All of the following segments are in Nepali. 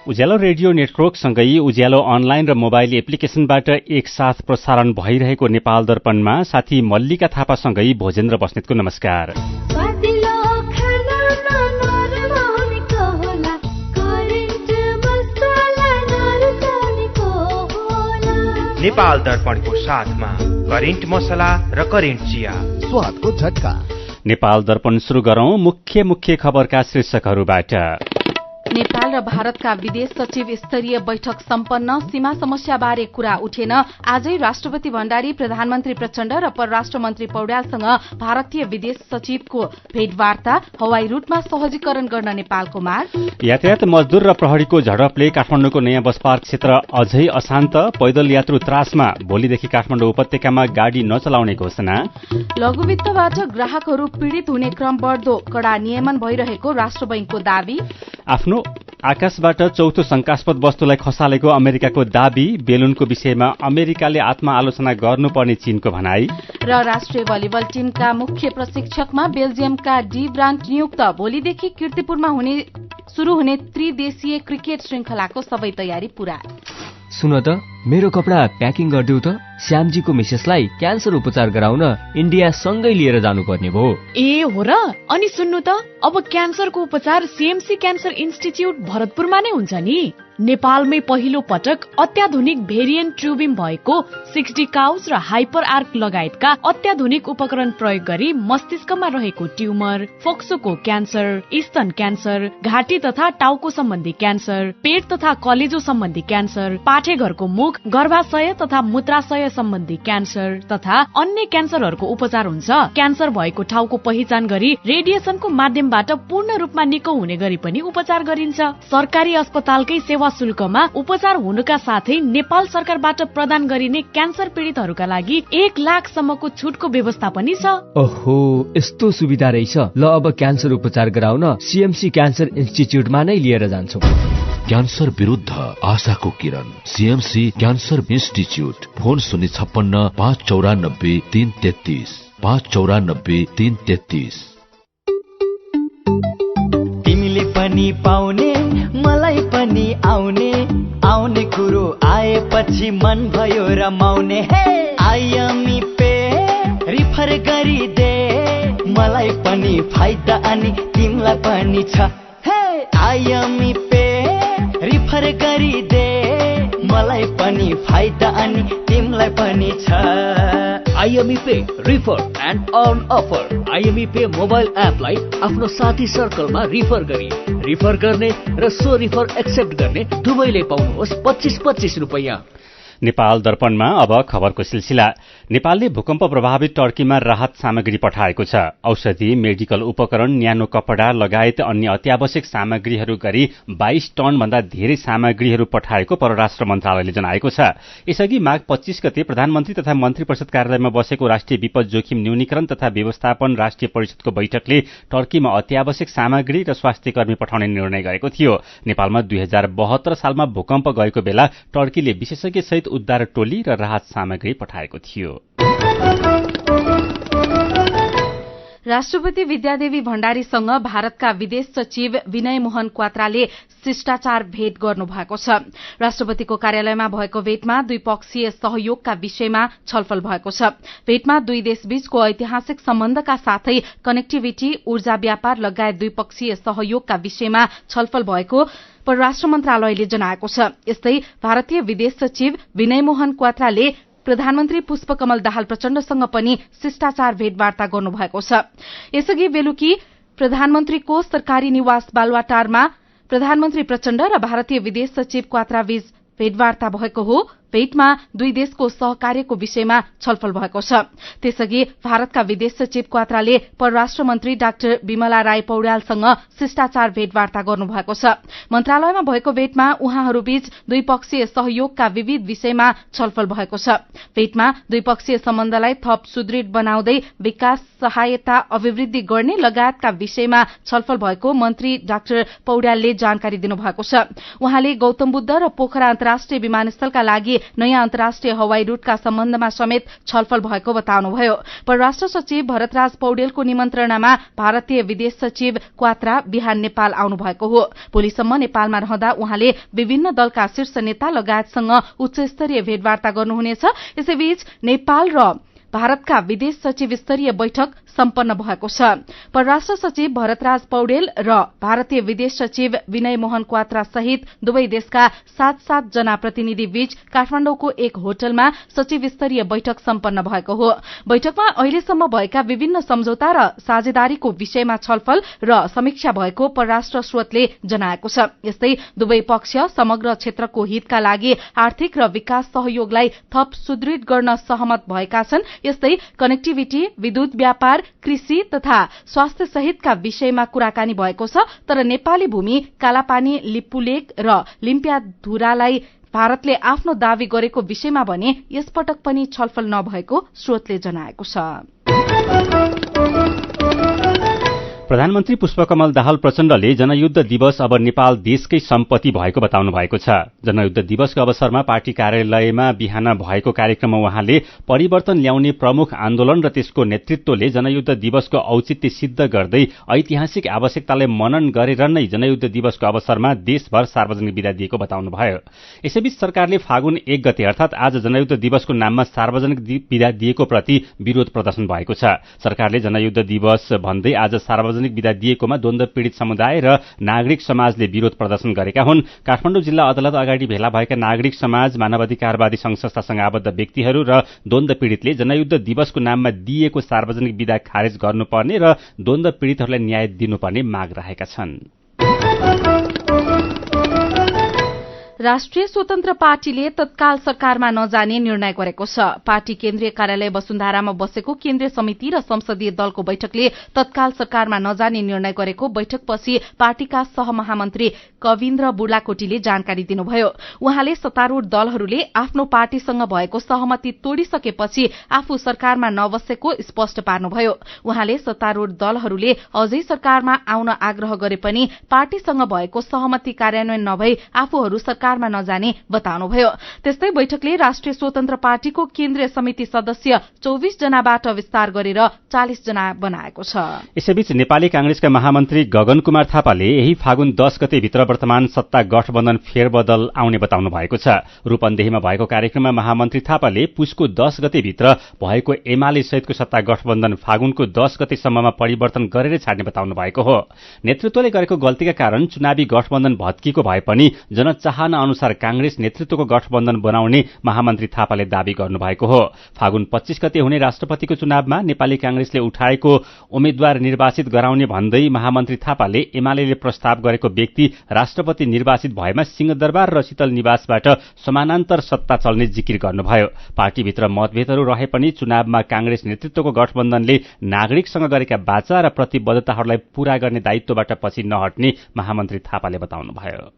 उज्यालो रेडियो नेटवर्कसँगै उज्यालो अनलाइन र मोबाइल एप्लिकेशनबाट एकसाथ प्रसारण भइरहेको नेपाल दर्पणमा साथी मल्लिका थापासँगै भोजेन्द्र बस्नेतको नमस्कार। नेपाल दर्पणको साथमा करेन्ट मसला र करेन्ट चिया, स्वादको झट्का। नेपाल दर्पण सुरु गरौं मुख्य खबरका शीर्षकहरूबाट। नेपाल र भारतका विदेश सचिव स्तरीय बैठक सम्पन्न, सीमा समस्याबारे कुरा उठेन। आजै राष्ट्रपति भण्डारी, प्रधानमन्त्री प्रचण्ड र परराष्ट्र मन्त्री पौड्यालसँग भारतीय विदेश सचिवको भेटवार्ता। हवाई रूटमा सहजीकरण गर्न नेपालको माग। यातायात मजदूर र प्रहरीको झडपले काठमाडौँको नयाँ बस पार्क क्षेत्र अझै अशान्त, पैदल यात्रु त्रासमा। भोलिदेखि काठमाडौँ उपत्यकामा गाडी नचलाउने घोषणा। लघुवित्तबाट ग्राहकहरू पीड़ित हुने क्रम बढ्दो, कड़ा नियमन भइरहेको राष्ट्र बैंकको दावी। आफ्नो आकाशबाट चौथो शंकास्पद वस्तुलाई खसालेको अमेरिकाको दावी। बेलुनको विषयमा अमेरिकाले आत्मआलोचना गर्नुपर्ने चीनको भनाई। र राष्ट्रिय भलिबल टीमका मुख्य प्रशिक्षकमा बेल्जियमका डी ब्रान्ट नियुक्त। भोलिदेखि कीर्तिपुरमा शुरू हुने त्रिदेशीय क्रिकेट श्रृंखलाको सबै तयारी पूरा। सुन त, मेरो कपडा प्याकिङ गरिदेऊ त। श्यामजीको मिसेसलाई क्यान्सर उपचार गराउन इन्डिया सँगै लिएर जानुपर्ने भयो। ए हो र? अनि सुन्नु त, अब क्यान्सरको उपचार सीएमसी क्यान्सर इन्स्टिच्युट भरतपुरमा नै हुन्छ नि। नेपालमै पहिलो पटक अत्याधुनिक भेरिएन्ट ट्युबिम भएको 60 काउज र हाइपर आर्क लगायतका अत्याधुनिक उपकरण प्रयोग गरी मस्तिष्कमा रहेको ट्युमर, फोक्सोको क्यान्सर, स्तन क्यान्सर, घाँटी तथा टाउको सम्बन्धी क्यान्सर, पेट तथा कलेजो सम्बन्धी क्यान्सर, पाठेघरको मुख, गर्भाशय तथा मूत्राशय सम्बन्धी क्यान्सर तथा अन्य क्यान्सरहरूको उपचार हुन्छ। क्यान्सर भएको ठाउँको पहिचान गरी रेडिएसनको माध्यमबाट पूर्ण रूपमा निको हुने गरी पनि उपचार गरिन्छ। सरकारी अस्पतालकै सेवा शुल्कमा उपचार हुनुका साथै नेपाल सरकारबाट प्रदान गरिने क्यान्सर पीड़ितहरूका लागि 1 लाखसम्मको छुटको व्यवस्था पनि छ। ओहो, यस्तो सुविधा रहेछ। ल, अब क्यान्सर उपचार गराउन सीएमसी क्यान्सर इन्स्टिच्युटमा नै लिएर जान्छौं। क्यान्सर विरुद्ध आशाको किरण, सीएमसी क्यान्सर इन्स्टिच्युट। फोन 056 594 333 594 333। तिमीले पनि पाउने, मलाई पनि आउने कुरो आएपछि मन भयो रमाउने। आइएमई पे रिफर गरिदे, मलाई पनि फाइदा अनि तिमीलाई पनि छ। आइएमई पे रिफर गरिदे, मलाई पनि फाइदा अनि तिमीलाई पनि छ। IME pay refer and earn offer. IME pay mobile एपलाई आफ्नो साथी सर्कलमा रिफर गर्ने र सो रिफर एक्सेप्ट गर्ने दुवैले पाउनुहोस् 25-25 रुपैयाँ। नेपाल दर्पणमा अब खबरको सिलसिला। नेपालले भूकम्प प्रभावित टर्कीमा राहत सामग्री पठाएको छ। औषधि, मेडिकल उपकरण, न्यानो कपड़ा लगायत अन्य अत्यावश्यक सामग्रीहरू गरी 22 टन भन्दा धेरै सामग्रीहरू पठाएको परराष्ट्र मन्त्रालयले जनाएको छ। यसअघि माघ 25 गते प्रधानमन्त्री तथा मन्त्री परिषद कार्यालयमा बसेको राष्ट्रिय विपद जोखिम न्यूनीकरण तथा व्यवस्थापन राष्ट्रिय परिषदको बैठकले टर्कीमा अत्यावश्यक सामग्री र स्वास्थ्य कर्मी पठाउने निर्णय गरेको थियो। नेपालमा 2072 सालमा भूकम्प गएको बेला टर्कीले विशेषज्ञ सहित उद्धार टोली र राहत सामग्री पठाएको थियो। राष्ट्रपति विद्यादेवी भण्डारीसँग भारतका विदेश सचिव विनय मोहन क्वात्राले शिष्टाचार भेट गर्नुभएको छ। राष्ट्रपतिको कार्यालयमा भएको भेटमा द्विपक्षीय सहयोगका विषयमा छलफल भएको छ। भेटमा दुई देशबीचको ऐतिहासिक सम्बन्धका साथै कनेक्टिभिटी, ऊर्जा, व्यापार लगायत द्विपक्षीय सहयोगका विषयमा छलफल भएको परराष्ट्र मन्त्रालयले जनाएको छ। यस्तै भारतीय विदेश सचिव विनय मोहन क्वात्राले प्रधानमन्त्री पुष्पकमल दाहाल प्रचण्डसँग पनि शिष्टाचार भेटवार्ता गर्नुभएको छ। यसअघि बेलुकी प्रधानमन्त्रीको सरकारी निवास बालुवाटारमा प्रधानमन्त्री प्रचण्ड र भारतीय विदेश सचिव क्वात्राबीच भेटवार्ता भएको हो। भेटमा दुई देशको सहकार्यको विषयमा छलफल भएको छ। त्यसअघि भारतका विदेश सचिव क्वात्राले परराष्ट्र मन्त्री डाक्टर विमला राय पौड्यालसँग शिष्टाचार भेटवार्ता गर्नुभएको छ। मन्त्रालयमा भएको भेटमा उहाँहरूबीच द्विपक्षीय सहयोगका विविध विषयमा छलफल भएको छ। भेटमा द्विपक्षीय सम्बन्धलाई थप सुदृढ बनाउँदै विकास सहायता अभिवृद्धि गर्ने लगायतका विषयमा छलफल भएको मन्त्री डाक्टर पौड्यालले जानकारी दिनुभएको छ। उहाँले गौतम बुद्ध र पोखरा अन्तर्राष्ट्रिय विमानस्थलका लागि नयाँ अन्तर्राष्ट्रिय हवाई रूटका सम्बन्धमा समेत छलफल भएको बताउनुभयो। परराष्ट्र सचिव भरतराज पौडेलको निमन्त्रणामा भारतीय विदेश सचिव क्वात्रा बिहान नेपाल आउनु भएको हो। भोलिसम्म नेपालमा रहँदा उहाँले विभिन्न दलका शीर्ष नेता लगायतसँग उच्चस्तरीय भेटवार्ता गर्नुहुनेछ। यसैबीच नेपाल र भारतका विदेश सचिव स्तरीय बैठक सम्पन्न भएको छ। परराष्ट्र सचिव भरतराज पौडेल र भारतीय विदेश सचिव विनय मोहन क्वात्रा सहित दुवै देशका 7-7 जना प्रतिनिधि बीच काठमाडौँको एक होटलमा सचिव स्तरीय बैठक सम्पन्न भएको हो। बैठकमा अहिलेसम्म भएका विभिन्न सम्झौता र साझेदारीको विषयमा छलफल र समीक्षा भएको परराष्ट्र स्रोतले जनाएको छ। यस्तै दुवै पक्ष समग्र क्षेत्रको हितका लागि आर्थिक र विकास सहयोगलाई थप सुदृढ गर्न सहमत भएका छन्। यस्तै कनेक्टिभिटी, विद्युत व्यापार, कृषि तथा स्वास्थ्य सहितका विषयमा कुराकानी भएको छ। तर नेपाली भूमि, कालापानी, लिपुलेक र लिम्पियाधुरालाई भारतले आफ्नो दावी गरेको विषयमा भने यसपटक पनि छलफल नभएको स्रोतले जनाएको छ। प्रधानमन्त्री पुष्पकमल दाहाल प्रचण्डले जनयुद्ध दिवस अब नेपाल देशकै सम्पत्ति भएको बताउनु भएको छ। जनयुद्ध दिवसको अवसरमा पार्टी कार्यालयमा बिहान भएको कार्यक्रममा उहाँले परिवर्तन ल्याउने प्रमुख आन्दोलन र त्यसको नेतृत्वले जनयुद्ध दिवसको औचित्य सिद्ध गर्दै ऐतिहासिक आवश्यकतालाई मनन गरेर नै जनयुद्ध दिवसको अवसरमा देशभर सार्वजनिक विदा दिएको बताउनुभयो। यसैबीच सरकारले फागुन 1 गते अर्थात आज जनयुद्ध दिवसको नाममा सार्वजनिक विदा दिएको प्रति विरोध प्रदर्शन भएको छ। सरकारले जनयुद्ध दिवस भन्दै आज सार्वजनिक विदा दिएकोमा द्वन्द्व पीड़ित समुदाय र नागरिक समाजले विरोध प्रदर्शन गरेका हुन्। काठमाडौँ जिल्ला अदालत अगाडि भेला भएका नागरिक समाज, मानवाधिकारवादी संघ संस्थासँग आबद्ध व्यक्तिहरू र द्वन्द्व पीड़ितले जनयुद्ध दिवसको नाममा दिएको सार्वजनिक विदा खारेज गर्नुपर्ने र द्वन्द्व पीड़ितहरूलाई न्याय दिनुपर्ने माग राखेका छन्। राष्ट्रिय स्वतन्त्र पार्टीले तत्काल सरकारमा नजाने निर्णय गरेको छ। पार्टी केन्द्रीय कार्यालय वसुन्धरामा बसेको केन्द्रीय समिति र संसदीय दलको बैठकले तत्काल सरकारमा नजाने निर्णय गरेको बैठकपछि पार्टीका सहमहामन्त्री कविन्द्र बुर्लाकोटीले जानकारी दिनुभयो। उहाँले सत्तारूढ़ दलहरूले आफ्नो पार्टीसँग भएको सहमति तोडिसकेपछि आफू सरकारमा नबसेको स्पष्ट पार्नुभयो। उहाँले सत्तारूढ़ दलहरूले अझै सरकारमा आउन आग्रह गरे पनि पार्टीसँग भएको सहमति कार्यान्वयन नभई आफूहरू सरकारमा नजाने बताउनुभयो। त्यस्तै बैठकले राष्ट्रिय स्वतन्त्र पार्टीको केन्द्रीय समिति सदस्य 24 जनाबाट विस्तार गरेर 40 जना बनाएको छ। यसैबीच नेपाली कांग्रेसका महामन्त्री गगन कुमार थापाले यही फागुन 10 गते भित्र वर्तमान सत्ता गठबन्धन फेरबदल आउने बताउनु भएको छ। रूपन्देहीमा भएको कार्यक्रममा महामन्त्री थापाले पुसको 10 गते भित्र भएको एमाले सहितको सत्ता गठबन्धन फागुनको 10 गतेसम्ममा परिवर्तन गरेर छाड्ने बताउनु भएको हो। नेतृत्वले गरेको गल्तीका कारण चुनावी गठबन्धन भत्किएको भए पनि जनचाहना अनुसार कांग्रेस नेतृत्वको गठबन्धन बनाउने महामन्त्री थापाले दावी गर्नुभएको हो। फागुन 25 गते हुने राष्ट्रपतिको चुनावमा नेपाली कांग्रेसले उठाएको उम्मेद्वार निर्वाचित गराउने भन्दै महामन्त्री थापाले एमालेले प्रस्ताव गरेको व्यक्ति राष्ट्रपति निर्वाचित भएमा सिंहदरबार र शीतल निवासबाट समानान्तर सत्ता चल्ने जिकिर गर्नुभयो। पार्टीभित्र मतभेदहरू रहे पनि चुनावमा कांग्रेस नेतृत्वको गठबन्धनले नागरिकसँग गरेका वाचा र प्रतिबद्धताहरूलाई पूरा गर्ने दायित्वबाट पछि नहट्ने महामन्त्री थापाले बताउनुभयो।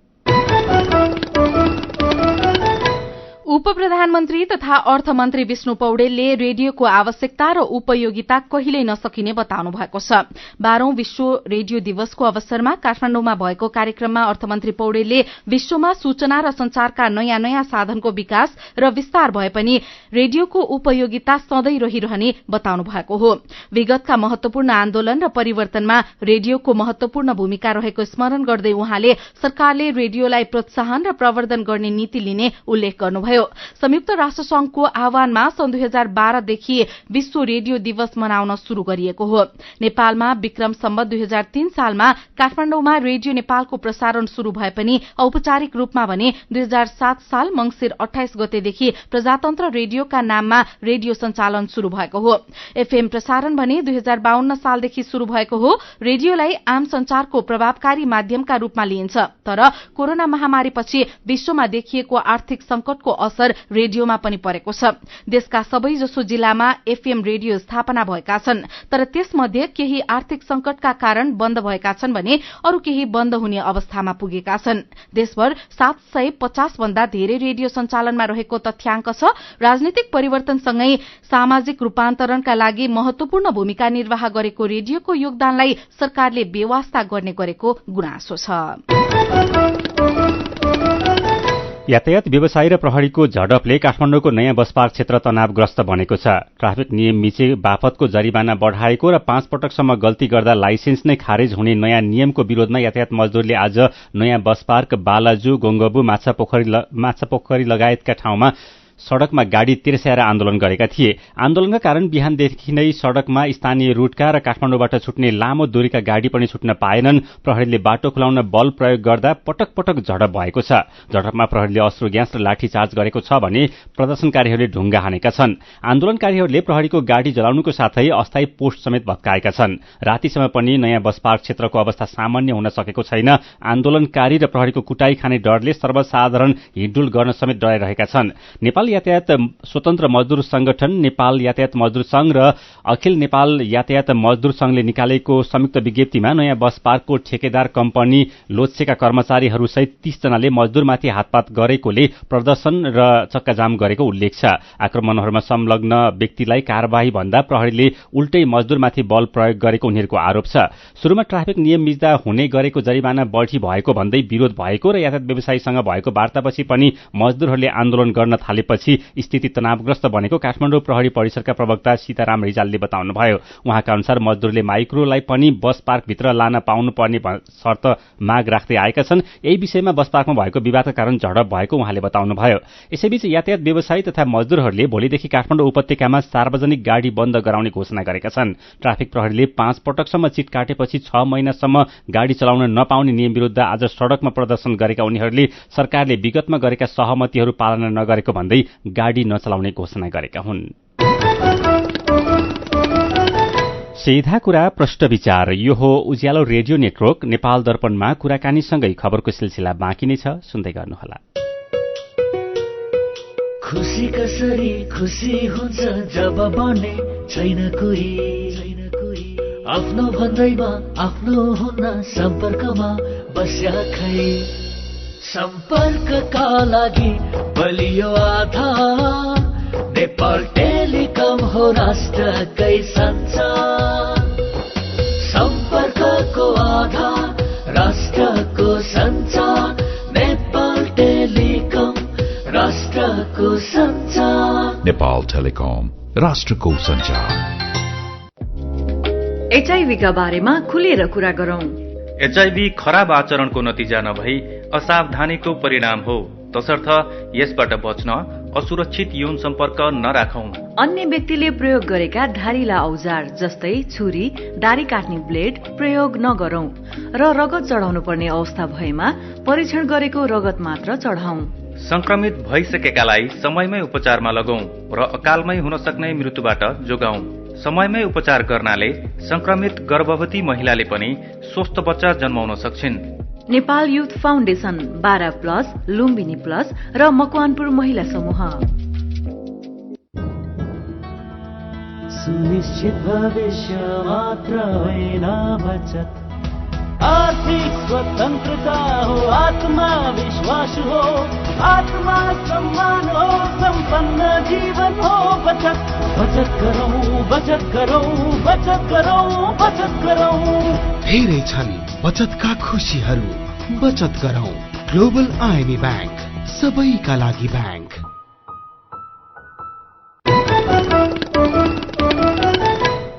उप प्रधानमन्त्री तथा अर्थमन्त्री विष्णु पौडेलले रेडियोको आवश्यकता र उपयोगिता कहिल्यै नसकिने बताउनु भएको छ। 12औं विश्व रेडियो दिवसको अवसरमा काठमाडौँमा भएको कार्यक्रममा अर्थमन्त्री पौडेलले विश्वमा सूचना र संचारका नयाँ नयाँ साधनको विकास र विस्तार भए पनि रेडियोको उपयोगिता सधैँ रहिरहने बताउनु भएको हो। विगतका महत्वपूर्ण आन्दोलन र परिवर्तनमा रेडियोको महत्वपूर्ण भूमिका रहेको स्मरण गर्दै उहाँले सरकारले रेडियोलाई प्रोत्साहन र प्रवर्धन गर्ने नीति लिने उल्लेख गर्नुभयो। संयुक्त राष्ट्र संघको आह्वानमा सन् 2012 देखि विश्व रेडियो दिवस मनाउन शुरू गरिएको हो। नेपालमा विक्रम सम्वत 2003 सालमा काठमाडौँमा रेडियो नेपालको प्रसारण शुरू भए पनि औपचारिक रूपमा भने 2007 साल मंसिर 28 गतेदेखि प्रजातन्त्र रेडियोका नाममा रेडियो सञ्चालन शुरू भएको हो। एफएम प्रसारण भने 2052 सालदेखि शुरू भएको हो। रेडियोलाई आम संचारको प्रभावकारी माध्यमका रूपमा लिइन्छ, तर कोरोना महामारीपछि विश्वमा देखिएको आर्थिक संकटको असर रेडियोमा पनि परेको छ। देशका सबैजसो जिल्लामा एफएम रेडियो स्थापना भएका छन्, तर त्यसमध्ये केही आर्थिक संकटका कारण बन्द भएका छन् भने अरू केही बन्द हुने अवस्थामा पुगेका छन्। देशभर 750 भन्दा धेरै रेडियो सञ्चालनमा रहेको तथ्याङ्क छ। राजनीतिक परिवर्तनसँगै सामाजिक रूपान्तरणका लागि महत्वपूर्ण भूमिका निर्वाह गरेको रेडियोको योगदानलाई सरकारले बेवास्ता गर्ने गरेको गुनासो छ। यातायात व्यवसायी र प्रहरीको झडपले काठमाडौँको नयाँ बस पार्क क्षेत्र तनावग्रस्त बनेको छ। ट्राफिक नियम मिचे बापतको जरिवाना बढ़ाएको र 5 पटकसम्म गल्ती गर्दा लाइसेन्स नै खारेज हुने नयाँ नियमको विरोधमा यातायात मजदुरले आज नयाँ बस पार्क, बालाजु, गोङ्गबु, माछापोखरी लगायतका ठाउँमा सड़कमा गाड़ी तिर्स्याएर आन्दोलन गरेका थिए। आन्दोलनका कारण बिहानदेखि नै सड़कमा स्थानीय रूटका र काठमाडौँबाट छुट्ने लामो दूरीका गाड़ी पनि छुट्न पाएनन्। प्रहरीले बाटो खुलाउन बल प्रयोग गर्दा पटक पटक झडप भएको छ। झडपमा प्रहरीले अश्रु ग्यास र लाठीचार्ज गरेको छ भने प्रदर्शनकारीहरूले ढुङ्गा हानेका छन्। आन्दोलनकारीहरूले प्रहरीको गाड़ी जलाउनुको साथै अस्थायी पोस्ट समेत भत्काएका छन्। रातिसम्म पनि नयाँ बस पार्क क्षेत्रको अवस्था सामान्य हुन सकेको छैन। आन्दोलनकारी र प्रहरीको कुटाई खाने डरले सर्वसाधारण हिँडडुल गर्न समेत डराइरहेका छन्। नेपाल यातायात स्वतन्त्र मजदुर संगठन, नेपाल यातायात मजदुर संघ र अखिल नेपाल यातायात मजदुर संघले निकालेको संयुक्त विज्ञप्तिमा नयाँ बस पार्कको ठेकेदार कम्पनी लोत्सेका कर्मचारीहरूसहित 30 जनाले मजदुरमाथि हातपात गरेकोले प्रदर्शन र चक्काजाम गरेको उल्लेख छ। आक्रमणहरूमा संलग्न व्यक्तिलाई कार्यवाही भन्दा प्रहरीले उल्टै मजदुरमाथि बल प्रयोग गरेको उनीहरूको आरोप छ। सुरुमा ट्राफिक नियम मिच्दा हुने गरेको जरिवाना बढी भएको भन्दै विरोध भएको र यातायात व्यवसायीसँग भएको वार्तापछि पनि मजदुरहरूले आन्दोलन गर्न थालेपछि स्थिति तनावग्रस्त बनेको काठमाडौँ प्रहरी परिसरका प्रवक्ता सीताराम रिजालले बताउनुभयो। उहाँका अनुसार मजदुरले माइक्रोलाई पनि बस पार्कभित्र लान पाउनुपर्ने शर्त माग राख्दै आएका छन्। यही विषयमा बस पार्कमा भएको विवादका कारण झडप भएको उहाँले बताउनुभयो। यसैबीच यातायात व्यवसायी तथा मजदुरहरूले भोलिदेखि काठमाडौँ उपत्यकामा सार्वजनिक गाड़ी बन्द गराउने घोषणा गरेका छन्। ट्राफिक प्रहरीले 5 पटकसम्म चिट काटेपछि 6 महिनासम्म गाड़ी चलाउन नपाउने नियम विरुद्ध आज सड़कमा प्रदर्शन गरेका उनीहरूले सरकारले विगतमा गरेका सहमतिहरू पालना नगरेको भन्दै गाड़ी नचलाउने घोषणा गरेका हुन्। सीधा कुरा प्रश्न विचार, यो हो उज्यालो रेडियो नेटवर्क। नेपाल दर्पणमा कुराकानीसँगै खबरको सिलसिला बाँकी नै छ, सुन्दै गर्नुहोला। खुशी कसरी खुशी हुन्छ जब बने छैन कोही, आफ्नो भन्दैमा आफ्नो हुन सम्पर्कमा बस्या खै। सम्पर्कका लागि बलियो आधार नेपाल टेलिकम हो राष्ट्रकै सञ्चार। सम्पर्कको आधार राष्ट्रको सञ्चार, नेपाल टेलिकम राष्ट्रको सञ्चार। नेपाल टेलिकम राष्ट्रको सञ्चार। एचआईभीका बारेमा खुलेर कुरा गरौं। एचआईभी खराब आचरणको नतिजा नभई असावधानीको परिणाम हो, तसर्थ यसबाट बच्न असुरक्षित यौन सम्पर्क नराखौं। अन्य व्यक्तिले प्रयोग गरेका धारिला औजार जस्तै छुरी, दारी काट्ने ब्लेड प्रयोग नगरौं र रगत चढाउनु पर्ने अवस्था भएमा परीक्षण गरेको रगत मात्र चढाउँ। संक्रमित भइसकेकालाई समयमै उपचारमा लगाउँ र अकालमै हुन सक्ने मृत्युबाट जोगाउँ। समयमै उपचार गर्नाले संक्रमित गर्भवती महिलाले पनि स्वस्थ बच्चा जन्माउन सक्छिन्। Nepal youth foundation, 12+, Lumbini plus र मकवानपुर महिला समूह। सुनिश्चित भविष्य मात्र होइन बचत, आर्थिक स्वतन्त्रता हो, आत्मविश्वास हो, आत्मा सम्मान हो, सम्पन्न जीवन हो। बचत बचत गरौँ, बचत गरौँ, बचत गरौँ, बचत गरौँ। धेरै छन् बचतका खुशीहरू, बचत गरौँ। ग्लोबल आईएमई बैंक, सबैका लागि बैंक।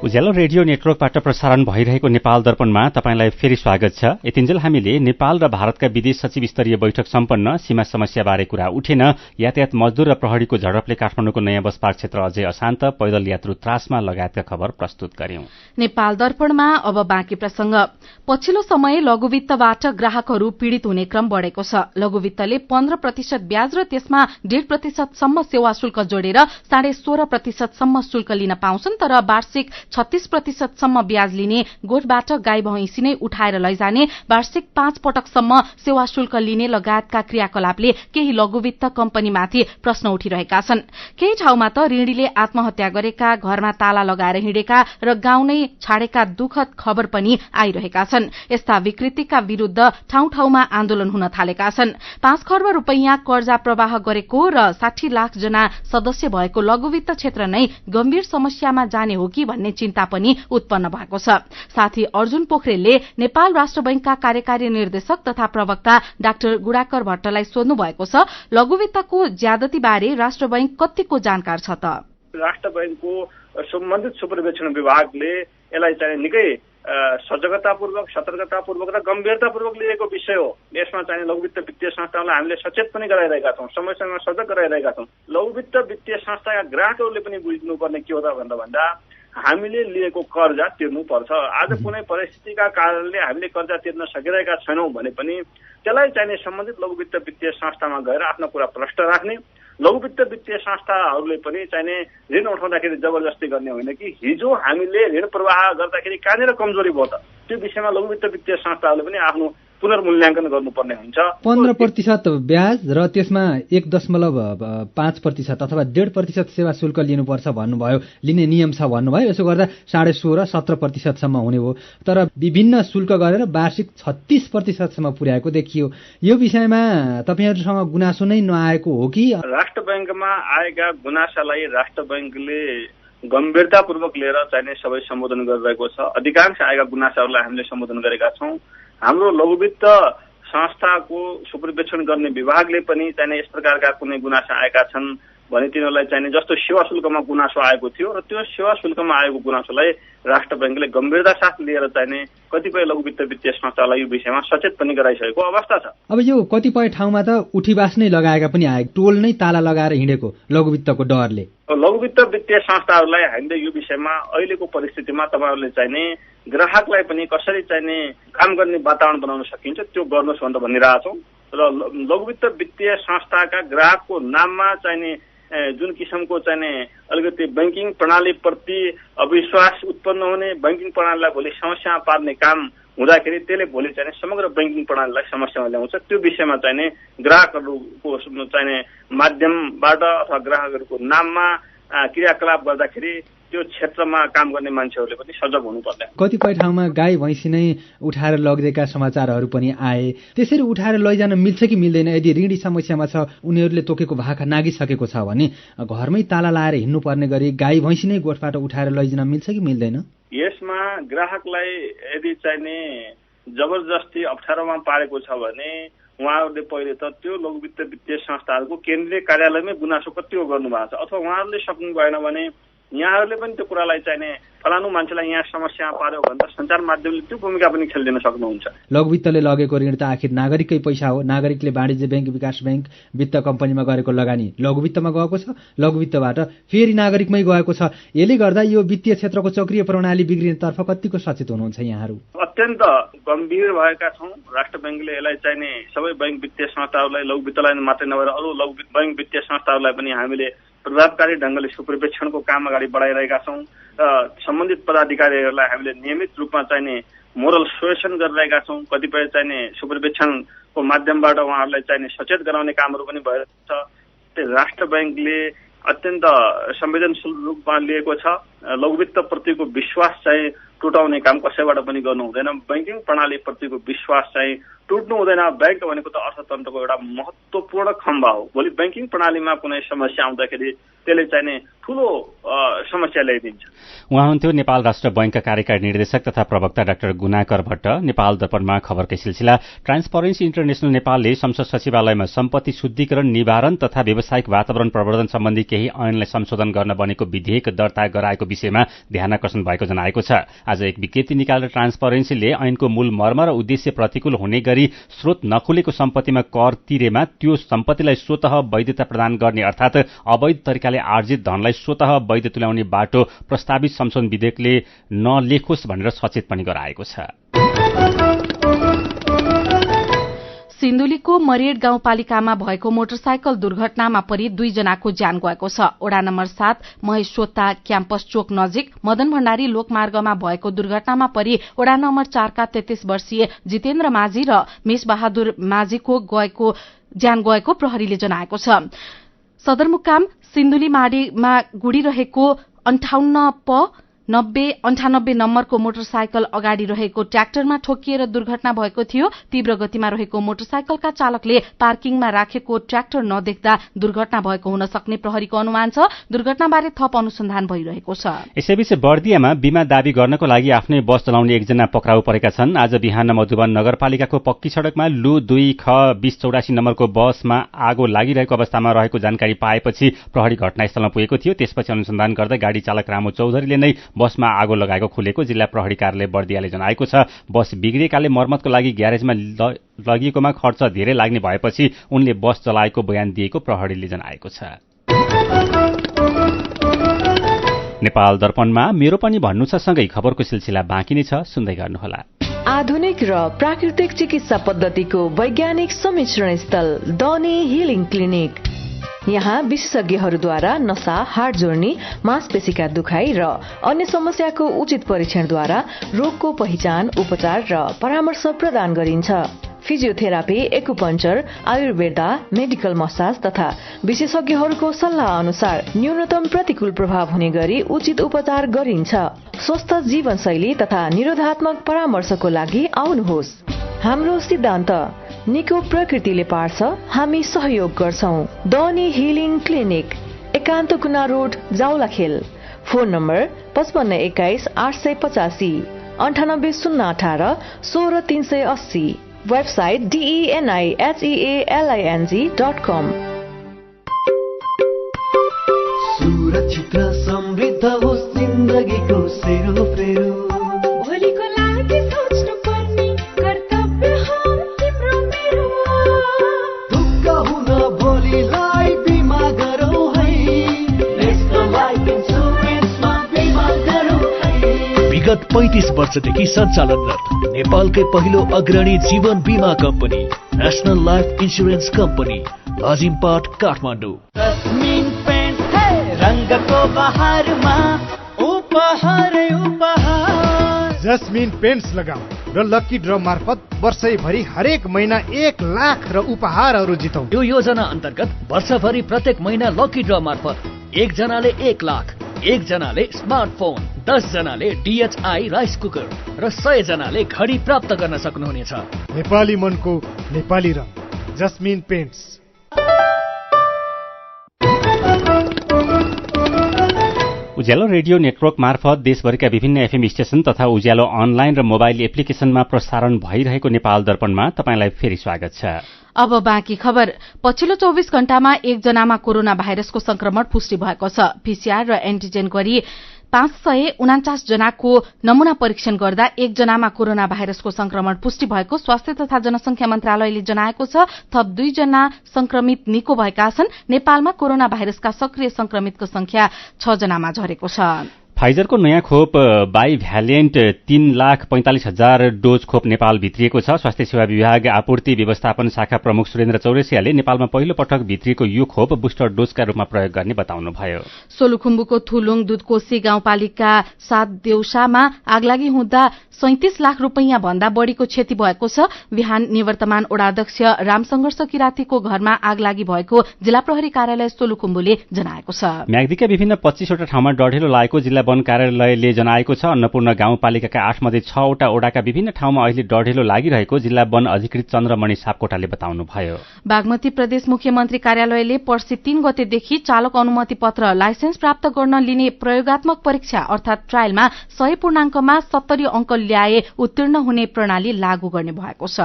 उज्यालो रेडियो नेटवर्कबाट प्रसारण भइरहेको नेपाल दर्पणमा तपाईंलाई फेरि स्वागत छ। यतिन्जेल हामीले नेपाल र भारतका विदेश सचिव स्तरीय बैठक सम्पन्न, सीमा समस्याबारे कुरा उठेन, यातायात मजदुर र प्रहरीको झडपले काठमाडौँको नयाँ बस पार्क क्षेत्र अझै अशान्त, पैदल यात्रु त्रासमा लगायतका खबर प्रस्तुत गर्यौं। नेपाल दर्पणमा अब बाँकी प्रसंग। पछिल्लो समय लघुवित्तबाट ग्राहकहरू पीड़ित हुने क्रम बढ़ेको छ। लघुवित्तले 15% ब्याज र त्यसमा 1.5% सम्म सेवा शुल्क जोडेर 16.5% सम्म शुल्क लिन पाउँछन्, तर वार्षिक 36% सम्म ब्याज लिने, गोठबाट गाई भैंसी नै उठाएर लैजाने, वार्षिक 5 पटकसम्म सेवा शुल्क लिने लगायतका क्रियाकलापले केही लघुवित्त कम्पनीमाथि प्रश्न उठिरहेका छन्। केही ठाउँमा त ऋणीले आत्महत्या गरेका, घरमा ताला लगाएर हिँडेका र गाउँ नै छाडेका दुःखद खबर पनि आइरहेका छन्। यस्ता विकृतिका विरूद्ध ठाउँ ठाउँमा आन्दोलन हुन थालेका छन्। 5 खर्ब रूपैयाँ कर्जा प्रवाह गरेको र 60 लाख जना सदस्य भएको लघुवित्त क्षेत्र नै गम्भीर समस्यामा जाने हो कि भन्ने चिन्ता पनि उत्पन्न भएको छ। साथी अर्जुन पोखरेलले नेपाल राष्ट्र बैंकका कार्यकारी निर्देशक तथा प्रवक्ता डाक्टर गुणाकर भट्टलाई सोध्नु भएको छ, लघुवित्तको ज्यादतीबारे राष्ट्र बैंक कतिको जानकार छ त? राष्ट्र बैंकको सम्बन्धित सुपरभिजन विभागले यसलाई चाहिँ निकै सजगतापूर्वक, सतर्कतापूर्वक र गम्भीरतापूर्वक लिएको विषय हो। यसमा चाहिँ लघुवित्त वित्तीय संस्थालाई हामीले सचेत पनि गराइरहेका छौँ, समयसँग सजग गराइरहेका छौँ। लघुवित्त वित्तीय संस्थाका ग्राहकहरूले पनि बुझ्नुपर्ने के हो त भन्दा हामीले लिएको कर्जा तिर्नुपर्छ। आज कुनै परिस्थितिका कारणले हामीले कर्जा तिर्न सकिरहेका छैनौँ भने पनि त्यसलाई चाहिने सम्बन्धित लघुवित्त वित्तीय संस्थामा गएर आफ्नो कुरा प्रष्ट राख्ने, लघुवित्त वित्तीय संस्थाहरूले पनि चाहिने ऋण उठाउँदाखेरि जबरजस्ती गर्ने होइन कि हिजो हामीले ऋण प्रवाह गर्दाखेरि कहाँनिर कमजोरी भयो त, त्यो विषयमा लघुवित्त वित्तीय संस्थाहरूले पनि आफ्नो पुनर्मूल्याङ्कन गर्नुपर्ने हुन्छ। 15% ब्याज र त्यसमा 1.5% अथवा 1.5% सेवा शुल्क लिनुपर्छ भन्नुभयो, लिने नियम छ भन्नुभयो। यसो गर्दा 16.5-17% सम्म हुने हो, तर विभिन्न शुल्क गरेर वार्षिक 36% सम्म पुर्याएको देखियो। यो विषयमा तपाईहरुसँग गुनासो नै नआएको हो कि? राष्ट्र बैंकमा आएका गुनासालाई राष्ट्र बैंकले गम्भीरतापूर्वक लिएर चाहिने सबै सम्बोधन गरिरहेको छ। अधिकांश आएका गुनासाहरूलाई हामीले सम्बोधन गरेका छौँ। हाम्रो लघुवित्त संस्थाको सुपरभिजन गर्ने विभागले पनि चाहिने यस प्रकारका कुनै गुनासा आएका छन् भने तिनीहरूलाई चाहिने जस्तो सेवा शुल्कमा गुनासो आएको थियो र त्यो सेवा शुल्कमा आएको गुनासोलाई राष्ट्र बैंकले गम्भीरता साथ लिएर चाहिने कतिपय लघुवित्त वित्तीय संस्थालाई यो विषयमा सचेत पनि गराइसकेको अवस्था छ। अब यो कतिपय ठाउँमा त उठीबास नै लगाएका पनि आए, टोल नै ताला लगाएर हिँडेको लघुवित्तको डरले। लघुवित्त वित्तीय संस्थाहरूलाई हामीले यो विषयमा अहिलेको परिस्थितिमा तपाईहरूले चाहिने ग्राहकलाई पनि कसरी चाहिने काम गर्ने वातावरण बनाउन सकिन्छ त्यो गर्नुहोस् भनेर भनिरहेछौँ र लघुवित्त वित्तीय संस्थाका ग्राहकको नाममा चाहिने जुन किसिमको चाहिने अलिकति बैंकिङ प्रणालीप्रति अविश्वास उत्पन्न हुने, बैंकिङ प्रणालीलाई भोलि समस्यामा पार्ने काम हुँदाखेरि त्यसले भोलि चाहिने समग्र बैंकिङ प्रणालीलाई समस्यामा ल्याउँछ। त्यो विषयमा चाहिने ग्राहकहरूको चाहिने माध्यमबाट अथवा ग्राहकहरूको नाममा क्रियाकलाप गर्दाखेरि त्यो क्षेत्रमा काम गर्ने मान्छेहरूले पनि सजग हुनुपर्छ। कतिपय ठाउँमा गाई भैँसी नै उठाएर लगिदिएका समाचारहरू पनि आए। त्यसरी उठाएर लैजान मिल्छ कि मिल्दैन? यदि ऋणी समस्यामा छ, उनीहरूले तोकेको भाका नागिसकेको छ भने घरमै ताला लाएर हिँड्नुपर्ने गरी गाई भैँसी नै गोठबाट उठाएर लैजान मिल्छ कि मिल्दैन? यसमा ग्राहकलाई यदि चाहिने जबरजस्ती अप्ठ्यारोमा पारेको छ भने उहाँहरूले पहिले त त्यो लघुवित्त वित्तीय संस्थाहरूको केन्द्रीय कार्यालयमै गुनासो कति हो गर्नुभएको छ, अथवा उहाँहरूले सक्नु भएन भने यहाँहरूले पनि त्यो कुरालाई चाहिने फलानु मान्छेलाई यहाँ समस्यामा पार्यो भनेर सञ्चार माध्यमले त्यो भूमिका पनि खेलिदिन सक्नुहुन्छ। लघुवित्तले लगेको ऋण त आखिर नागरिककै पैसा हो। नागरिकले वाणिज्य बैंक, विकास बैंक, वित्त कम्पनीमा गरेको लगानी लघुवित्तमा गएको छ, लघुवित्तबाट फेरि नागरिकमै गएको छ। यसले गर्दा यो वित्तीय क्षेत्रको चक्रीय प्रणाली बिग्रिनेतर्फ कतिको सचेत हुनुहुन्छ यहाँहरू? अत्यन्त गम्भीर भएका छौँ। राष्ट्र बैंकले यसलाई चाहिने सबै बैंक वित्तीय संस्थाहरूलाई, लघुवित्तलाई मात्रै नभएर अरू बैंक वित्तीय संस्थाहरूलाई पनि हामीले प्रभावकारी ढङ्गले सुपरभिजनको काम अगाडि बढाइरहेका छौँ र सम्बन्धित पदाधिकारीहरूलाई हामीले नियमित रूपमा चाहिने मोरल सुएसन गरिरहेका छौँ। कतिपय चाहिने सुपरभिजनको माध्यमबाट उहाँहरूलाई चाहिने सचेत गराउने कामहरू पनि भइरहेको छ। राष्ट्र बैंकले अत्यन्त संवेदनशील रूपमा लिएको छ। लघुवित्त प्रतिको विश्वास चाहिँ टुटाउने काम कसैबाट पनि गर्नु हुँदैन। बैंकिङ प्रणाली प्रतिको विश्वास चाहिँ टुट्नु हुँदैन। बैंक भनेको त अर्थतन्त्रको एउटा महत्त्वपूर्ण खम्बा हो। भोलि बैंकिङ प्रणालीमा कुनै समस्या आउँदाखेरि त्यसले चाहिने ठूलो समस्या ल्याइदिन्छ। उहाँ हुन्थ्यो नेपाल राष्ट्र बैंकका कार्यकारी निर्देशक तथा प्रवक्ता डाक्टर गुणाकर भट्ट। नेपाल दर्पणमा खबरकै सिलसिला। ट्रान्सपरेन्सी इन्टरनेशनल नेपालले संसद सचिवालयमा सम्पत्ति शुद्धिकरण, निवारण तथा व्यावसायिक वातावरण प्रवर्धन सम्बन्धी केही ऐनलाई संशोधन गर्न बनेको विधेयक दर्ता गराएको विषयमा ध्यानाकर्षण भएको जनाएको छ। आज एक विज्ञप्ति निकालेर ट्रान्सपरेन्सीले ऐनको मूल मर्म र उद्देश्य प्रतिकूल हुने गरी स्रोत नखुलेको सम्पत्तिमा कर तिरेमा त्यो सम्पत्तिलाई स्वतः वैधता प्रदान गर्ने अर्थात अवैध तरिकाले आर्जित धनलाई स्वतः वैध तुल्याउने बाटो प्रस्तावित संशोधन विधेयकले नलेखोस् भनेर सचेत पनि गराएको छ। सिन्धुलीको मरेड गाउँपालिकामा भएको मोटरसाइकल दुर्घटनामा परि 2 जनाको ज्यान गएको छ। वडा नम्बर 7 महेश्वता क्याम्पस चोक नजिक मदन भण्डारी लोकमार्गमा भएको दुर्घटनामा परि वडा नम्बर 4 का 33 वर्षीय जितेन्द्र माझी र मेष बहादुर माझीको ज्यान गएको प्रहरीले जनाएको छ। सदरमुकाम सिन्धुली माडीमा गुडिरहेको 58 प 9098 नम्बरको मोटरसाइकल अगाडि रहेको ट्र्याक्टरमा ठोकिएर दुर्घटना भएको थियो। तीव्र गतिमा रहेको मोटरसाइकलका चालकले पार्किङमा राखेको ट्र्याक्टर नदेख्दा दुर्घटना भएको हुन सक्ने प्रहरीको अनुमान छ। दुर्घटनाबारे थप अनुसन्धान भइरहेको छ। यसैबीच बर्दियामा बीमा दावी गर्नको लागि आफ्नै बस चलाउने एकजना पक्राउ परेका छन्। आज बिहान मधुबन नगरपालिकाको पक्की सड़कमा लु 2 ख 2084 नम्बरको बसमा आगो लागिरहेको अवस्थामा रहेको जानकारी पाएपछि प्रहरी घटनास्थलमा पुगेको थियो। त्यसपछि अनुसन्धान गर्दै गाडी चालक रामु चौधरीले नै बसमा आगो लगाएको खुलेको जिल्ला प्रहरी कार्यालय बर्दियाले जनाएको छ। बस बिग्रिएकाले मर्मतको लागि ग्यारेजमा लगिएकोमा खर्च धेरै लाग्ने भएपछि उनले बस चलाएको बयान दिएको प्रहरीले जनाएको छ। नेपाल दर्पणमा मेरो पनि भन्नु छ सँगै खबरको सिलसिला बाँकी नै छ, सुन्दै गर्नुहोला। आधुनिक र प्राकृतिक चिकित्सा पद्धतिको वैज्ञानिक सम्मिश्रण स्थल डनी हिलिङ क्लिनिक। यहाँ विशेषज्ञहरूद्वारा नसा, हाड जोड्नी, मांसपेशीका दुखाइ र अन्य समस्याको उचित परीक्षणद्वारा रोगको पहिचान, उपचार र परामर्श प्रदान गरिन्छ। Physiotherapy, acupuncture, Ayurveda, medical massage तथा विशेषज्ञहरूको सल्लाह अनुसार न्यूनतम प्रतिकूल प्रभाव हुने गरी उचित उपचार गरिन्छ। स्वस्थ जीवनशैली तथा निरोधात्मक परामर्शको लागि आउनुहोस्। हाम्रो सिद्धान्त निको प्रकृतिले पार्छ, हामी सहयोग गर्छौं। डनी हिलिङ क्लिनिक, एकान्त कुना road, Jawalakhel. Phone number 5521 885, 98 018 16 380। Website denihealing.com। सुरक्षित र समृद्ध होस् जिन्दगीको सेरोफेरो। भोलिको लागि सोच्नु पर्ने कर्तव्य हो तिम्रो मेरो। ढुक्क हुन भोलिलाई बिमा गरौँ है, नेशनल लाइफ इन्सुरेन्समा बिमा गरौँ है। विगत 35 वर्षदेखि सञ्चालनरत नेपालकै पहिलो अग्रणी जीवन बीमा company national life insurance company, Lazimpat, Kathmandu. Jasmine paint रंगको बहारमा उपहार उपहार। जस्मिन पेन्ट्स लगाऊ र लकी ड्र मार्फत वर्षैभरि हरेक महिना 1 लाख र उपहारहरू जितौं। यो योजना अन्तर्गत वर्षभरि प्रत्येक महिना लकी ड्र मार्फत 1 जनाले 1 लाख, 1 जनाले स्मार्टफोन, 10 जनाले DHI राइस कुकर र 100 जनाले घडी प्राप्त गर्न सक्नुहुनेछ। नेपाली मनको नेपाली रङ, जस्मिन पेन्ट्स। उज्यालो रेडियो नेटवर्क मार्फत देशभरिका विभिन्न FM स्टेशन तथा उज्यालो अनलाइन र मोबाइल एप्लिकेशनमा प्रसारण भइरहेको नेपाल दर्पणमा तपाईंलाई फेरि स्वागत छ। अब बाँकी खबर। पछिल्लो 24 घण्टामा 1 जनामा कोरोना भाइरसको संक्रमण पुष्टि भएको छ। PCR र एन्टिजेन गरी 549 जनाको नमूना परीक्षण गर्दा 1 जनामा कोरोना भाइरसको संक्रमण पुष्टि भएको स्वास्थ्य तथा जनसंख्या मन्त्रालयले जनाएको छ। थप 2 जना संक्रमित निको भएका छन्। नेपालमा कोरोना भाइरसका सक्रिय संक्रमितको संख्या 6 जनामा झरेको छ। फाइजरको नयाँ खोप बाइभ्यालेन्ट 3,45,000 डोज खोप नेपाल भित्रिएको छ। स्वास्थ्य सेवा विभाग आपूर्ति व्यवस्थापन शाखा प्रमुख सुरेन्द्र चौरसियाले नेपालमा पहिलो पटक भित्रिएको यो खोप बुस्टर डोजका रूपमा प्रयोग गर्ने बताउनुभयो। सोलुखुम्बुको थुलुङ दुधकोशी गाउँपालिका 7 देउसामा आगलागी हुँदा 37 लाख रुपैयाँ भन्दा बढ़ीको क्षति भएको छ। बिहान निवर्तमान ओडाध्यक्ष रामसंघर्ष किरातीको घरमा आगलागी भएको जिल्ला प्रहरी कार्यालय सोलुखुम्बुले जनाएको छ। म्याग्दीका विभिन्न 25 वटा ठाउँमा डढेलो लागेको जिल्ला वन कार्यालयले जनाएको छ। अन्नपूर्ण गाउँपालिकाका 8 मध्ये 6 वटा ओडाका विभिन्न ठाउँमा अहिले डढेलो लागिरहेको जिल्ला वन अधिकृत चन्द्रमणि सापकोटाले बताउनुभयो। बागमती प्रदेश मुख्यमन्त्री कार्यालयले पर्सि 3 गतेदेखि चालक अनुमति पत्र लाइसेन्स प्राप्त गर्न लिने प्रयोगात्मक परीक्षा अर्थात ट्रायलमा 100 पूर्णाङ्कमा 70 अंक ल्याए उत्तीर्ण हुने प्रणाली लागू गर्ने भएको छ।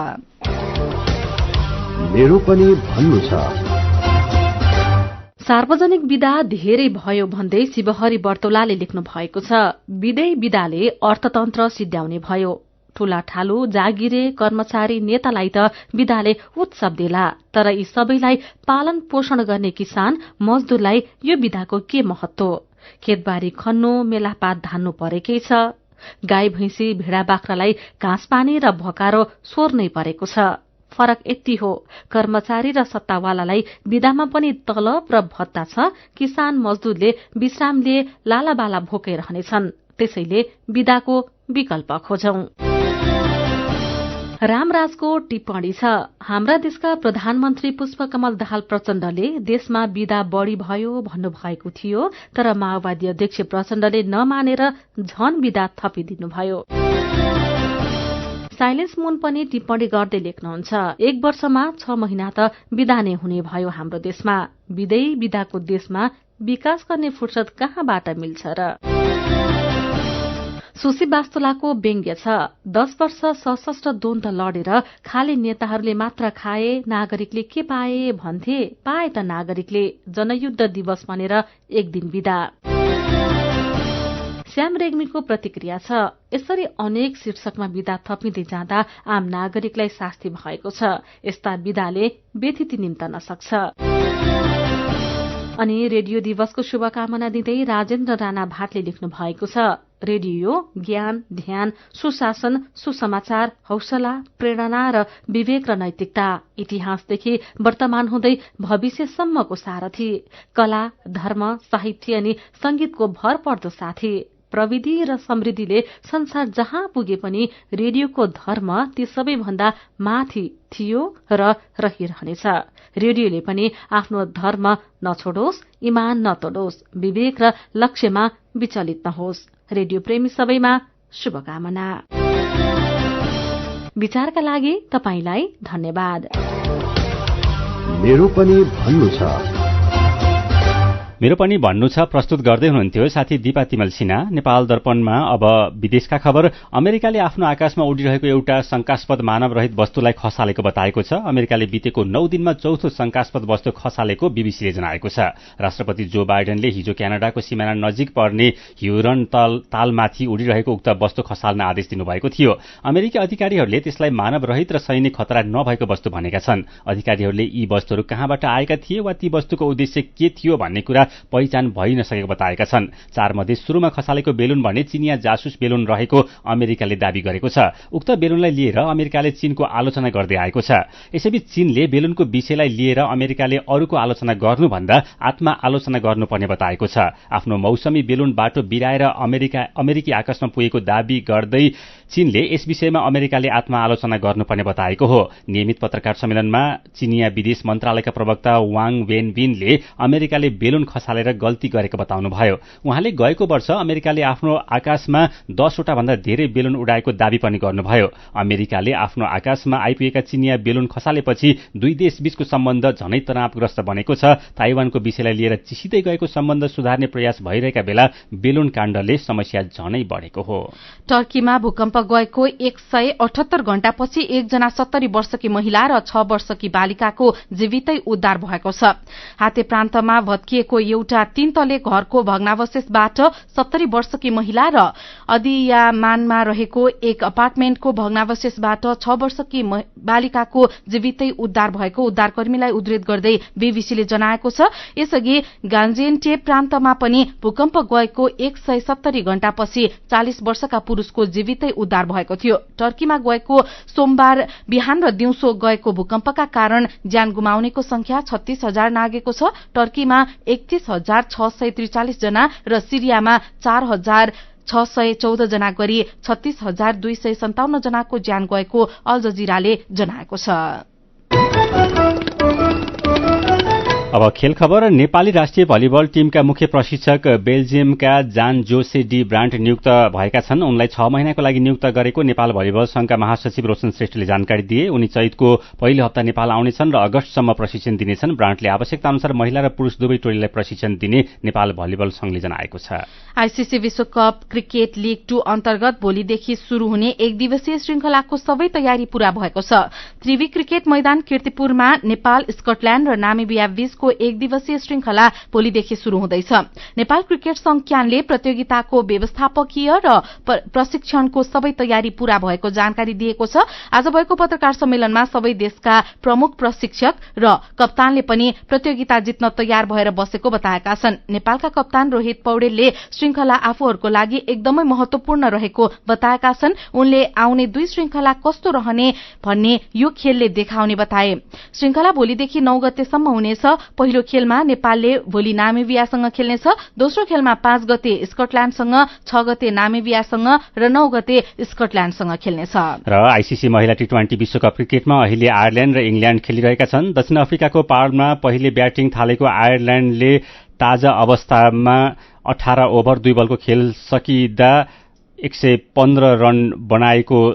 मेरो पनि भन्नु छ। सार्वजनिक विदा धेरै भयो भन्दै शिवहरि बर्तौलाले लेख्नु भएको छ। विदै विदाले अर्थतन्त्र सिद्ध्याउने भयो। ठूला ठालु जागिरे कर्मचारी नेतालाई त विदाले उत्सव देला, तर यी सबैलाई पालन पोषण गर्ने किसान मजदूरलाई यो विदाको के महत्व? खेतबारी खन्नु, मेलापात धान्नु परेकै छ। गाई भैंसी भेडा बाख्रालाई घाँस पानी र भकारो सोर्नै परेको छ। फरक यति हो, कर्मचारी र सत्तावालालाई विदामा पनि तलब र भत्ता छ। किसान मजदूरले विश्रामले लालाबाला भोकै रहनेछन्। त्यसैले विदाको विकल्प खोजौं। रामराजको टिप्पणी छ। हाम्रा देशका प्रधानमन्त्री पुष्पकमल दाहाल प्रचण्डले देशमा विधा बढ़ी भयो भन्नुभएको थियो, तर माओवादी अध्यक्ष प्रचण्डले नमानेर झन विधा थपिदिनुभयो। साइलेन्स मुन पनि टिप्पणी गर्दै लेख्नुहुन्छ, 1 वर्षमा 6 महिना त विधा नै हुने भयो हाम्रो देशमा। विदै विधाको देशमा विकास गर्ने फुर्सद कहाँबाट मिल्छ र? सुशी वास्तुलाको व्यङ्ग्य छ। 10 वर्ष सशस्त्र द्वन्द्व लडेर खाली नेताहरूले मात्र खाए, नागरिकले के पाए भन्थे? पाए त नागरिकले जनयुद्ध दिवस भनेर 1 दिन विदा। श्याम रेग्मीको प्रतिक्रिया छ, यसरी अनेक शीर्षकमा विधा थपिँदै जाँदा आम नागरिकलाई शास्ति भएको छ। यस्ता विधाले व्यथिति निम्तन सक्छ। अनि रेडियो दिवसको शुभकामना दिँदै राजेन्द्र राणा भाटले लेख्नु भएको छ, रेडियो ज्ञान, ध्यान, सुशासन, सुसमाचार, हौसला, प्रेरणा र विवेक र नैतिकता, इतिहासदेखि वर्तमान हुँदै भविष्यसम्मको सारथी, कला, धर्म, साहित्य अनि संगीतको भरपर्दो साथी। प्रविधि र समृद्धिले संसार जहाँ पुगे पनि रेडियोको धर्म ती सबैभन्दा माथि थियो र रहिरहनेछ। रेडियोले पनि आफ्नो धर्म नछोडोस्, इमान नतोडोस्, विवेक र लक्ष्यमा विचलित नहोस्। रेडियो प्रेमी सबैमा शुभकामना। विचारका लागि तपाईलाई धन्यवाद। मेरो पनि भन्नु छ। मेरो पनि भन्नु छ प्रस्तुत गर्दै हुनुहुन्थ्यो साथी दिपा तिमल सिन्हा। नेपाल दर्पणमा अब विदेशका खबर। अमेरिकाले आफ्नो आकाशमा उडिरहेको एउटा शंकास्पद मानवरहित वस्तुलाई खसालेको बताएको छ। अमेरिकाले बितेको 9 दिनमा चौथो शंकास्पद वस्तु खसालेको बीबीसीले जनाएको छ। राष्ट्रपति जो बाइडेनले हिजो क्यानाडाको सिमाना नजिक पर्ने ह्युरन तालमाथि उडिरहेको उक्त वस्तु खसाल्न आदेश दिनुभएको थियो। अमेरिकी अधिकारीहरूले त्यसलाई मानवरहित र सैनिक खतरा नभएको वस्तु भनेका छन्। अधिकारीहरूले यी वस्तुहरू कहाँबाट आएका थिए वा ती वस्तुको उद्देश्य के थियो भन्ने कुरा पहिचान भइ नसकेको बताएका छन्। 4 मध्ये सुरुमा खसालेको बेलुन भने चिनिया जासुस बेलुन रहेको अमेरिकाले दावी गरेको छ। उक्त बेलुनलाई लिएर अमेरिकाले चीनको आलोचना गर्दै आएको छ। यसैबीच चीनले बेलुनको विषयलाई लिएर अमेरिकाले अरूको आलोचना गर्नुभन्दा आत्मा आलोचना गर्नुपर्ने बताएको छ। आफ्नो मौसमी बेलुन बाटो बिराएर अमेरिकी आकाशमा पुगेको दावी गर्दै चीनले यस विषयमा अमेरिकाले आत्मा आलोचना गर्नुपर्ने बताएको हो। नियमित पत्रकार सम्मेलनमा चिनिया विदेश मन्त्रालयका प्रवक्ता वाङ वेनबिनले अमेरिकाले बेलुन खसालेर गल्ती गरेको बताउनुभयो। उहाँले गएको वर्ष अमेरिकाले आफ्नो आकाशमा 10 वटा भन्दा धेरै बेलुन उडाएको दावी पनि गर्नुभयो। अमेरिकाले आफ्नो आकाशमा आइपुगेका चिनिया बेलुन खसालेपछि दुई देशबीचको सम्बन्ध झनै तनावग्रस्त बनेको छ। ताइवानको विषयलाई लिएर चिसिँदै गएको सम्बन्ध सुधार्ने प्रयास भइरहेका बेला बेलुन काण्डले समस्या झनै बढेको हो। टर्कीमा भूकम्प गएको 178 घण्टापछि 1 जना 70 वर्षकी महिला र 6 वर्षकी बालिकाको जीवितै उद्धार भएको छ। हाते प्रान्तमा भत्किएको एउटा 3 तले घरको भग्नावशेषबाट 70 वर्षकी महिला र अदियामानमा रहेको एक अपार्टमेन्टको भग्नावशेषबाट 6 वर्षकी बालिकाको जीवितै उद्धार भएको उद्धारकर्मीलाई उद्धृत गर्दै बीबीसीले जनाएको छ। यसअघि गान्जिएन्टेप प्रान्तमा पनि भूकम्प गएको 170 घण्टापछि 40 वर्षका पुरूषको जीवितै उद्धार भएको थियो। टर्कीमा गएको सोमबार बिहान र दिउँसो गएको भूकम्पका कारण ज्यान गुमाउनेको संख्या 36,000 नागेको छ। टर्कीमा 31,643 जना र सिरियामा 4,614 जना गरी 36,257 जनाको ज्यान गएको अल जजिराले जनाएको छ। अब खेल खबर। नेपाली राष्ट्रिय भलिबल टीमका मुख्य प्रशिक्षक बेल्जियमका जान जोसे डी ब्रान्ट नियुक्त भएका छन्। उनलाई 6 महिनाको लागि नियुक्त गरेको नेपाल भलिबल संघका महासचिव रोशन श्रेष्ठले जानकारी दिए। उनी चैतको पहिलो हप्ता नेपाल आउनेछन् र अगस्तसम्म प्रशिक्षण दिनेछन्। ब्रान्टले आवश्यकता अनुसार महिला र पुरूष दुवै टोलीलाई प्रशिक्षण दिने नेपाल भलिबल संघले जनाएको छ। आईसीसी विश्वकप क्रिकेट लीग 2 अन्तर्गत भोलिदेखि शुरू हुने एक दिवसीय श्रृंखलाको सबै तयारी पूरा भएको छ। त्रिवी क्रिकेट मैदान कीर्तिपुरमा नेपाल, स्कटल्याण्ड र नामिबिया बीचको एक दिवसीय श्रृंखला भोलिदेखि शुरू हुँदैछ। नेपाल क्रिकेट संघ क्यानले प्रतियोगिताको व्यवस्थापकीय र प्रशिक्षणको सबै तयारी पूरा भएको जानकारी दिएको छ। आज भएको पत्रकार सम्मेलनमा सबै देशका प्रमुख प्रशिक्षक र कप्तानले पनि प्रतियोगिता जित्न तयार भएर बसेको बताएका छन्। नेपालका कप्तान रोहित पौडेलले श्रृंखला आफूहरूको लागि एकदमै महत्वपूर्ण रहेको बताएका छन्। उनले आउने 2 श्रृंखला कस्तो रहने भन्ने यो खेलले देखाउने बताए। श्रृंखला भोलिदेखि 9 गतेसम्म हुनेछ। पहिलो खेलमा नेपालले भोलि नामिबियासँग खेल्नेछ। दोस्रो खेलमा 5 गते स्कटल्याण्डसँग, 6 गते नामिबियासँग र 9 गते स्कटल्याण्डसँग खेल्नेछ। र आईसीसी महिला टी20 विश्वकप क्रिकेटमा अहिले आयरल्याण्ड र इङ्ल्याण्ड खेलिरहेका छन्। दक्षिण अफ्रिकाको पार्डमा पहिले ब्याटिङ थालेको आयरल्याण्डले ताजा अवस्थामा 18 ओभर 2 बलको खेल सकिँदा 115 रन बनाएको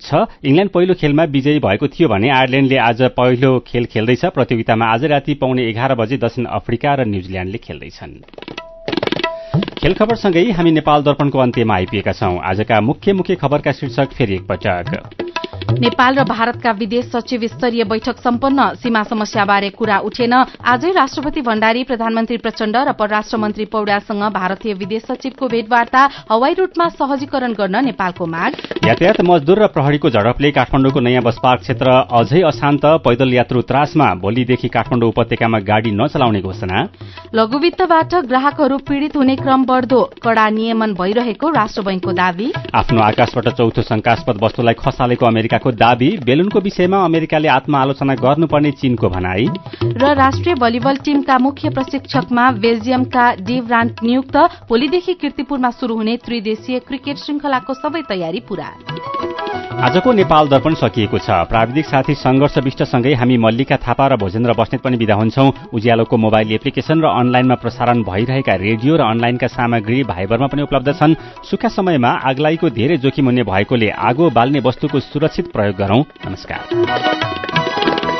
छ। इङ्ल्याण्ड पहिलो खेलमा विजयी भएको थियो भने आयरल्याण्डले आज पहिलो खेल खेल्दैछ। प्रतियोगितामा आज राति 11:15 बजे दक्षिण अफ्रिका र न्यूजील्याण्डले खेल्दैछन्। खेल खबरसँगै हामी नेपाल दर्पणको अन्त्यमा आइपुगेका छौं। आजका मुख्य खबरका शीर्षक फेरि एकपटक। नेपाल र भारतका विदेश सचिव स्तरीय बैठक सम्पन्न। सीमा समस्याबारे कुरा उठेन। आजै राष्ट्रपति भण्डारी, प्रधानमन्त्री प्रचण्ड र परराष्ट्र मन्त्री पौड्यालसँग भारतीय विदेश सचिवको भेटवार्ता। हवाई रूटमा सहजीकरण गर्न नेपालको माग। यातायात मजदूर र प्रहरीको झडपले काठमाडौँको नयाँ बस पार्क क्षेत्र अझै अशान्त। पैदल यात्रु त्रासमा। भोलिदेखि काठमाडौँ उपत्यकामा गाडी नचलाउने घोषणा। लघुवित्तबाट ग्राहकहरू पीड़ित हुने क्रम बढ्दो। कड़ा नियमन भइरहेको राष्ट्र बैंकको दावी। आफ्नो आकाशबाट चौथो शंकास्पद वस्तुलाई खसालेको अमेरिकाको दावी। बेलुनको विषयमा अमेरिकाले आत्मआलोचना गर्नुपर्ने चीनको भनाई। र राष्ट्रिय भलिबल टीमका मुख्य प्रशिक्षकमा बेल्जियमका डेभ रान्ट नियुक्त। भोलिदेखि कीर्तिपुरमा शुरू हुने त्रिदेशीय क्रिकेट श्रृंखलाको सबै तयारी पूरा। आजको नेपाल दर्पण सकिएको छ। प्राविधिक साथी संघर्ष विष्टसँगै हामी मल्लिका थापा र भोजेन्द्र बस्नेत पनि विदा हुन्छौं। उज्यालोको मोबाइल एप्लिकेशन र अनलाइनमा प्रसारण भइरहेका रेडियो र अनलाइनका सामग्री भाइबरमा पनि उपलब्ध छन्। सुक्खा समयमा आगलाईको धेरै जोखिम हुने भएकोले आगो बाल्ने वस्तुको सुरक्षित प्रयोग गरौं। नमस्कार।